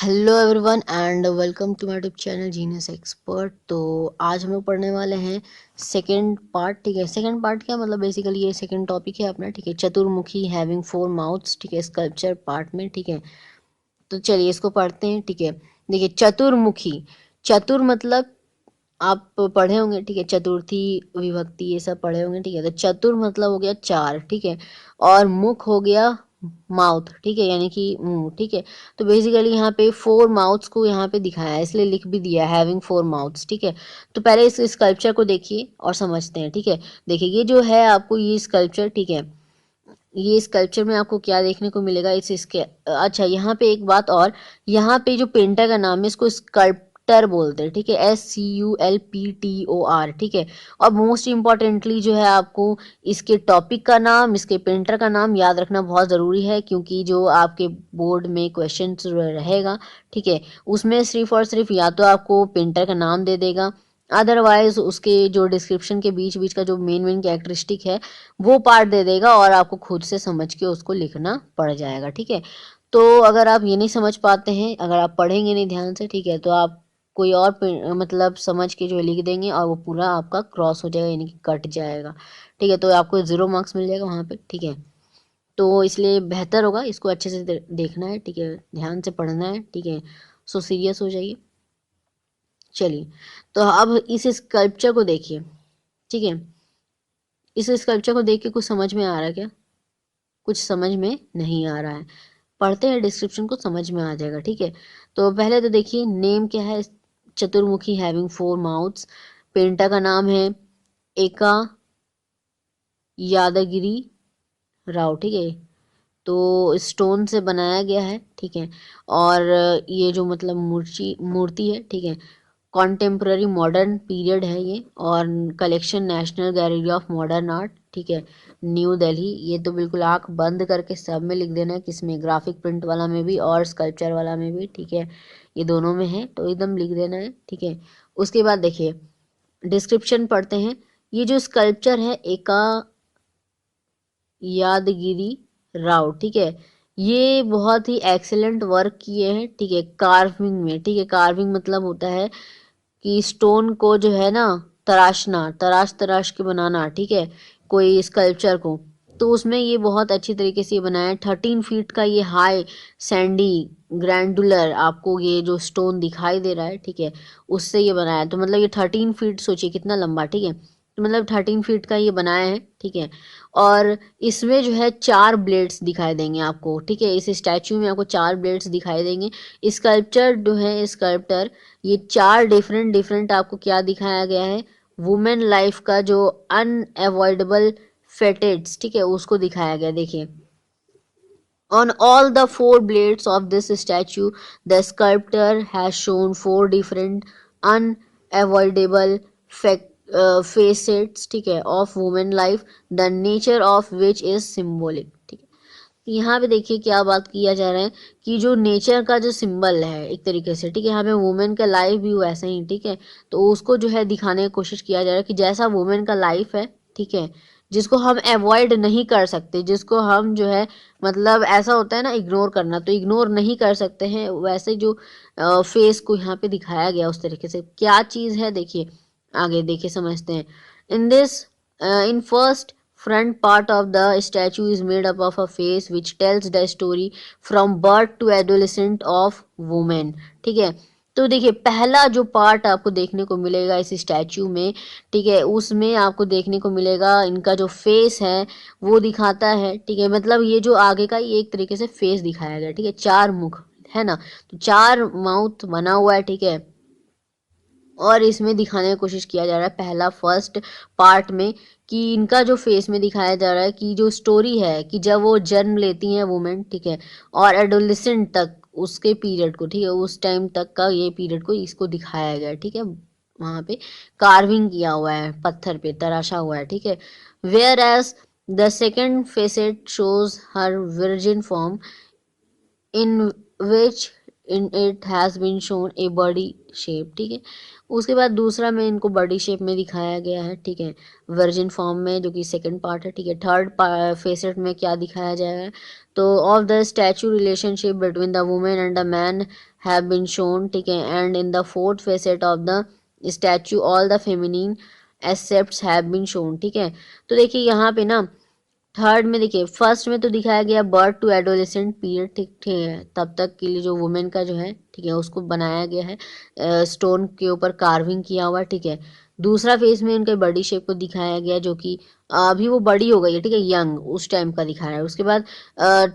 Hello everyone and welcome to my YouTube channel genius expert. तो आज हम लोग पढ़ने वाले हैं सेकंड पार्ट। ठीक है, सेकंड पार्ट क्या मतलब, बेसिकली ये सेकंड टॉपिक है अपना। ठीक है, चतुर्मुखी हैविंग फोर माउथ्स। ठीक है, स्कल्पचर पार्ट में। ठीक है, तो चलिए इसको पढ़ते हैं। ठीक है, देखिए चतुर्मुखी, चतुर मतलब आप पढ़े होंगे। ठीक है, चतुर्थी विभक्ति ये सब पढ़े होंगे। ठीक है, तो चतुर मतलब हो गया चार। ठीक है, और मुख हो गया माउथ। ठीक है, यानी कि मुंह। ठीक है, तो बेसिकली यहाँ पे फोर माउथ्स को यहाँ पे दिखाया है, इसलिए लिख भी दिया है हैविंग फोर माउथ्स। ठीक है, तो पहले इस स्कल्पचर को देखिए और समझते हैं। ठीक है, देखिए ये जो है आपको ये स्कल्पचर, ठीक है, ये स्कल्पचर में आपको क्या देखने को मिलेगा इस इसके। अच्छा, यहाँ पे एक बात और, यहाँ पे जो पेंटर का नाम है इसको स्कल्प्टर बोलते हैं। ठीक है, SCULPTOR। ठीक है, और मोस्ट इम्पॉर्टेंटली जो है आपको इसके टॉपिक का नाम, इसके पेंटर का नाम याद रखना बहुत ज़रूरी है, क्योंकि जो आपके बोर्ड में क्वेश्चन रहेगा, ठीक है, उसमें सिर्फ और सिर्फ या तो आपको पेंटर का नाम दे देगा, अदरवाइज उसके जो डिस्क्रिप्शन के बीच बीच का जो मेन मेन कैरेक्टरिस्टिक है वो पार्ट दे देगा और आपको खुद से समझ के उसको लिखना पड़ जाएगा। ठीक है, तो अगर आप ये नहीं समझ पाते हैं, अगर आप पढ़ेंगे नहीं ध्यान से, ठीक है, तो आप कोई और मतलब समझ के जो है लिख देंगे और वो पूरा आपका क्रॉस हो जाएगा, यानी कि कट जाएगा। ठीक है, तो आपको 0 मार्क्स मिल जाएगा वहाँ पे। ठीक है, तो इसलिए बेहतर होगा इसको अच्छे से देखना है। ठीक है, ध्यान से पढ़ना है। ठीक है, सो सीरियस हो जाइए। चलिए, तो अब इस स्कल्पचर को देखिए। ठीक है, इस स्कल्पचर को देख के कुछ समझ में आ रहा है क्या? कुछ समझ में नहीं आ रहा है, पढ़ते हैं डिस्क्रिप्शन को, समझ में आ जाएगा। ठीक है, तो पहले तो देखिए नेम क्या है, चतुर्मुखी हैविंग फोर माउथ्स। पेंटर का नाम है एका यादगिरी राव। ठीक है, तो स्टोन से बनाया गया है। ठीक है, और ये जो मतलब मूर्ति मूर्ति है, ठीक है, कॉन्टेम्प्ररी मॉडर्न पीरियड है ये, और collection national gallery of modern art. ठीक है, न्यू दिल्ली। ये तो बिल्कुल आंख बंद करके सब में लिख देना है, किसमें, ग्राफिक प्रिंट वाला में भी और स्कल्पचर वाला में भी। ठीक है, ये दोनों में है तो एकदम लिख देना है। ठीक है, उसके बाद देखिए डिस्क्रिप्शन पढ़ते हैं। ये जो स्कल्पचर है एका यादगिरी राव, ठीक है, ये बहुत ही एक्सेलेंट वर्क किए हैं। ठीक है, कार्विंग में। ठीक है, कार्विंग मतलब होता है कि स्टोन को जो है ना तराशना, तराश तराश के बनाना। ठीक है, कोई स्कल्पचर को, तो उसमें ये बहुत अच्छी तरीके से ये बनाया है। 13 फीट का ये हाई सैंडी ग्रैंडुलर आपको ये जो स्टोन दिखाई दे रहा है, ठीक है, उससे ये बनाया है। तो मतलब ये 13 फीट, सोचिए कितना लंबा। ठीक है, तो मतलब 13 फीट का ये बनाया है। ठीक है, और इसमें जो है चार ब्लेड्स दिखाई देंगे आपको। ठीक है, इस स्टैचू में आपको चार ब्लेड्स दिखाई देंगे। स्कल्पचर जो है, स्कल्पटर, ये चार डिफरेंट डिफरेंट आपको क्या दिखाया गया है, वुमेन लाइफ का जो अनएवॉइडेबल फेटेड्स, ठीक है, उसको दिखाया गया। देखिए, on all the four blades of this statue the sculptor has shown four different unavoidable facets, ठीक है, of woman life, the nature of which is symbolic। ठीक है, यहाँ पे देखिए क्या बात किया जा रहा है कि जो नेचर का जो सिंबल है एक तरीके से, ठीक है, यहाँ पे वुमेन का लाइफ भी वैसा ही। ठीक है, तो उसको जो है दिखाने की कोशिश किया जा रहा है कि जैसा वुमेन का लाइफ है, ठीक है, जिसको हम अवॉइड नहीं कर सकते, जिसको हम जो है मतलब ऐसा होता है ना इग्नोर करना, तो इग्नोर नहीं कर सकते हैं, वैसे जो फेस को यहाँ पे दिखाया गया उस तरीके से। क्या चीज़ है देखिए, आगे देखिए समझते हैं। In this in first front part of the statue is made up of a face which tells the story from birth to adolescent of woman। ठीक है, तो देखिए पहला जो पार्ट आपको देखने को मिलेगा इस स्टैचू में, ठीक है, उसमें आपको देखने को मिलेगा इनका जो फेस है वो दिखाता है। ठीक है, मतलब ये जो आगे का ये एक तरीके से फेस दिखाया गया। ठीक है, चार मुख है ना, तो चार माउथ बना हुआ है। ठीक है, और इसमें दिखाने की कोशिश किया जा रहा है पहला फर्स्ट पार्ट में कि इनका जो फेस में दिखाया जा रहा है कि जो स्टोरी है कि जब वो जन्म लेती हैं वुमेन, ठीक है, और एडोलिसेंट तक उसके पीरियड को, ठीक है, उस टाइम तक का ये पीरियड को इसको दिखाया गया है। ठीक है, वहाँ पे कार्विंग किया हुआ है, पत्थर पे तराशा हुआ है। ठीक है, whereas the second facet shows her virgin form in which in it has been shown a body shape, ठीक है। उसके बाद दूसरा में इनको बॉडी शेप में दिखाया गया है, ठीक है, वर्जिन फॉर्म में, जो कि सेकंड पार्ट है, ठीक है। थर्ड फेसेट में क्या दिखाया जाएगा, तो of the statue relationship between the women and the man have been shown, ठीक है। And in the fourth facet of the statue all the feminine aspects have been shown, ठीक है। तो देखिए यहाँ पे ना थर्ड में देखिए, फर्स्ट में तो दिखाया गया बर्थ टू एडोलेसेंट पीरियड, ठीक ठीक है, तब तक के लिए जो वुमेन का जो है, ठीक है, उसको बनाया गया है, स्टोन के ऊपर कार्विंग किया हुआ, ठीक है। दूसरा फेज में उनके बॉडी शेप को दिखाया गया, जो कि अभी वो बड़ी हो गई है, ठीक है, यंग उस टाइम का दिखाया है। उसके बाद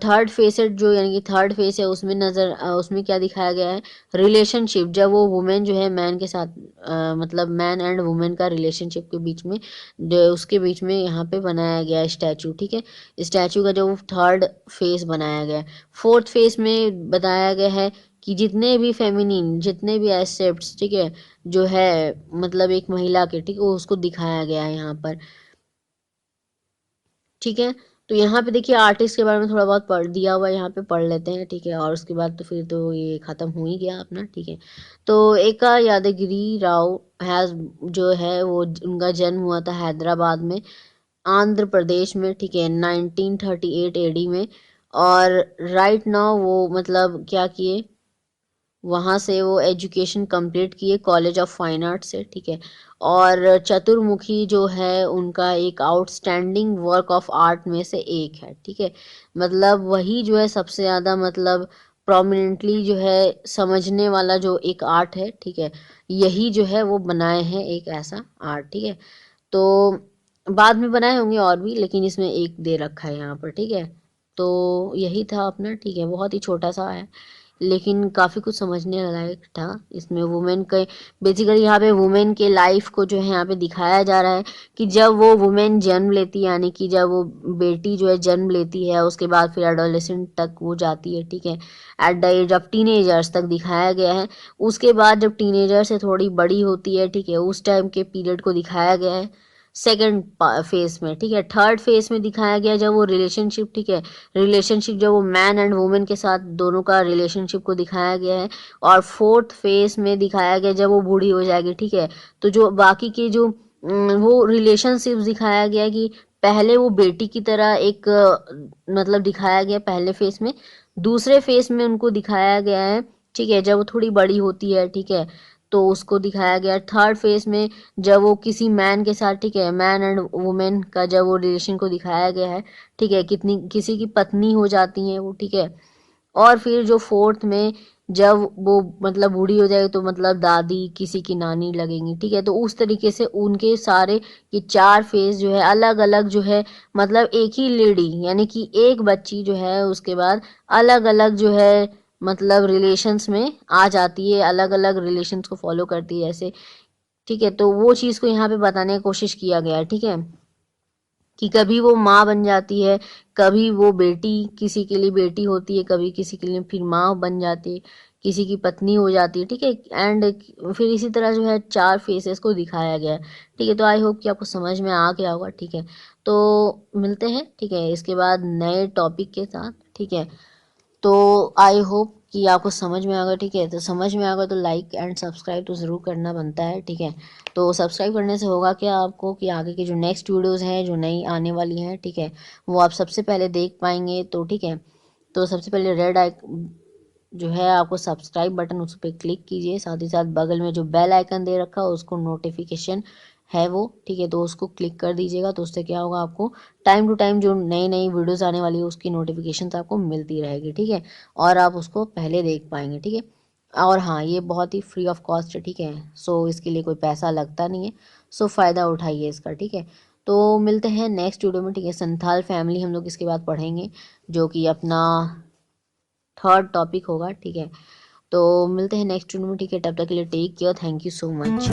थर्ड फेसेट जो यानी कि थर्ड फेस है, उसमें उसमें क्या दिखाया गया है, रिलेशनशिप, जब वो वुमेन जो है मैन के साथ मतलब मैन एंड वुमेन का रिलेशनशिप के बीच में, जो उसके बीच में यहाँ पे बनाया गया है स्टैचू, ठीक है। स्टैचू का जो थर्ड फेस बनाया गया है। फोर्थ फेस में बताया गया है कि जितने भी फेमिनिन, जितने भी एसेप्ट्स, ठीक है, जो है मतलब एक महिला के, ठीक है, वो उसको दिखाया गया है यहाँ पर, ठीक है। तो यहाँ पे देखिए आर्टिस्ट के बारे में थोड़ा बहुत पढ़ दिया हुआ है, यहाँ पे पढ़ लेते हैं, ठीक है। और उसके बाद तो फिर तो ये खत्म हो ही गया अपना, ठीक है। तो एका यादगिरी राव हैज, जो है वो उनका जन्म हुआ था हैदराबाद में, आंध्र प्रदेश में, ठीक है, 1938 एडी में। और राइट नाउ वो मतलब क्या किए, वहाँ से वो एजुकेशन कंप्लीट किए कॉलेज ऑफ फाइन आर्ट्स से, ठीक है। और चतुर्मुखी जो है उनका एक आउटस्टैंडिंग वर्क ऑफ आर्ट में से एक है, ठीक है। मतलब वही जो है सबसे ज़्यादा मतलब प्रोमिनेंटली जो है समझने वाला जो एक आर्ट है, ठीक है, यही जो है वो बनाए हैं एक ऐसा आर्ट, ठीक है। तो बाद में बनाए होंगे और भी, लेकिन इसमें एक दे रखा है यहाँ पर, ठीक है। तो यही था अपना, ठीक है, बहुत ही छोटा सा है, लेकिन काफ़ी कुछ समझने लायक था इसमें। वुमेन के बेसिकली यहाँ पे वुमेन के लाइफ को जो है यहाँ पे दिखाया जा रहा है कि जब वो वुमेन जन्म लेती है, यानी कि जब वो बेटी जो है जन्म लेती है, उसके बाद फिर एडोलेसेंट तक वो जाती है, ठीक है, at the age of teenagers तक दिखाया गया है। उसके बाद जब टीनेजर से थोड़ी बड़ी होती है, ठीक है, उस टाइम के पीरियड को दिखाया गया है सेकेंड फेज में, ठीक है। थर्ड फेज में दिखाया गया जब वो रिलेशनशिप, ठीक है, रिलेशनशिप जब वो मैन एंड वुमेन के साथ दोनों का रिलेशनशिप को दिखाया गया है। और फोर्थ फेज में दिखाया गया जब वो बूढ़ी हो जाएगी, ठीक है। तो जो बाकी के जो वो रिलेशनशिप दिखाया गया कि पहले वो बेटी की तरह एक मतलब दिखाया गया पहले फेज में। दूसरे फेज में उनको दिखाया गया है, ठीक है, जब वो थोड़ी बड़ी होती है, ठीक है, तो उसको दिखाया गया। थर्ड फेज में जब वो किसी मैन के साथ, ठीक है, मैन एंड वुमेन का जब वो रिलेशन को दिखाया गया है, ठीक है, कितनी किसी की पत्नी हो जाती हैं वो, ठीक है। और फिर जो फोर्थ में जब वो मतलब बूढ़ी हो जाएगी तो मतलब दादी किसी की नानी लगेंगी, ठीक है। तो उस तरीके से उनके सारे ये चार फेज जो है अलग अलग जो है मतलब एक ही लेडी यानी कि एक बच्ची जो है उसके बाद अलग अलग जो है मतलब रिलेशंस में आ जाती है, अलग अलग रिलेशंस को फॉलो करती है ऐसे, ठीक है। तो वो चीज़ को यहाँ पे बताने की कोशिश किया गया है, ठीक है, कि कभी वो माँ बन जाती है, कभी वो बेटी किसी के लिए बेटी होती है, कभी किसी के लिए फिर माँ बन जाती है, किसी की पत्नी हो जाती है, ठीक है। एंड फिर इसी तरह जो है चार फेसेस को दिखाया गया है, ठीक है। तो आई होप कि आपको समझ में आ गया होगा, ठीक है। तो मिलते हैं, ठीक है, इसके बाद नए टॉपिक के साथ, ठीक है। तो आई होप कि आपको समझ में आ गया, ठीक है। तो समझ में आ गया तो लाइक एंड सब्सक्राइब तो ज़रूर करना बनता है, ठीक है। तो सब्सक्राइब करने से होगा क्या आपको कि आगे की जो नेक्स्ट वीडियोस हैं जो नई आने वाली हैं, ठीक है, वो आप सबसे पहले देख पाएंगे, तो ठीक है। तो सबसे पहले रेड आई जो है आपको सब्सक्राइब बटन उस पर क्लिक कीजिए, साथ ही साथ बगल में जो बेल आइकन दे रखा है उसको नोटिफिकेशन है वो, ठीक है, तो उसको क्लिक कर दीजिएगा। तो उससे क्या होगा, आपको टाइम टू टाइम जो नई नई वीडियोस आने वाली है उसकी नोटिफिकेशन आपको मिलती रहेगी, ठीक है, और आप उसको पहले देख पाएंगे, ठीक है। और हाँ, ये बहुत ही फ्री ऑफ कॉस्ट है, ठीक है, सो इसके लिए कोई पैसा लगता नहीं है, सो फ़ायदा उठाइए इसका, ठीक है। तो मिलते हैं नेक्स्ट वीडियो में, ठीक है। संथाल फैमिली हम लोग इसके बाद पढ़ेंगे, जो कि अपना थर्ड टॉपिक होगा, ठीक है। तो मिलते हैं नेक्स्ट वीडियो में, ठीक है। तब तक के लिए take care, thank you so much.